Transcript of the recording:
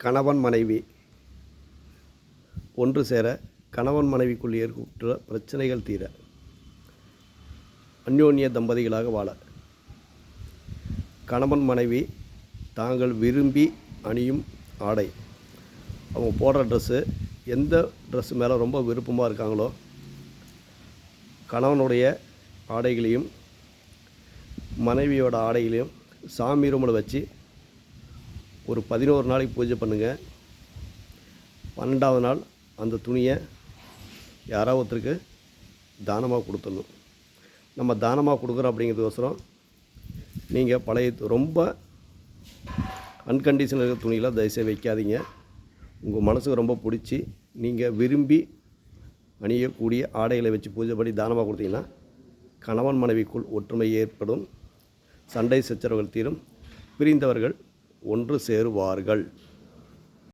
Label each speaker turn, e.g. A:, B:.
A: கணவன் மனைவி ஒன்று சேர, கணவன் மனைவிக்குள் ஏற்பட்டுள்ள பிரச்சனைகள் தீர, அந்யோன்ய தம்பதிகளாக வாழ, கணவன் மனைவி தாங்கள் விரும்பி அணியும் ஆடை, அவங்க போடுற ட்ரெஸ்ஸு, எந்த ட்ரெஸ்ஸு மேலே ரொம்ப விருப்பமாக இருக்காங்களோ கணவனுடைய ஆடைகளையும் மனைவியோட ஆடைகளையும் சாமி ரூமில் வச்சு ஒரு 11 நாளைக்கு பூஜை பண்ணுங்கள். 12வது நாள் அந்த துணியை யாராவது ஒருத்தருக்கு தானமாக கொடுத்துடணும். நம்ம தானமாக கொடுக்குறோம் அப்படிங்கிறதுக்கோசரம் நீங்கள் பழைய ரொம்ப அன்கண்டிஷனில் இருக்கிற துணியில் தயவுசெய்து வைக்காதீங்க. உங்கள் மனசுக்கு ரொம்ப பிடிச்சி நீங்கள் விரும்பி அணியக்கூடிய ஆடைகளை வச்சு பூஜை பண்ணி தானமாக கொடுத்தீங்கன்னா கணவன் மனைவிக்குள் ஒற்றுமை ஏற்படும், சண்டை சச்சரவுகள் தீரும், பிரிந்தவர்கள் ஒன்று சேருவார்கள்.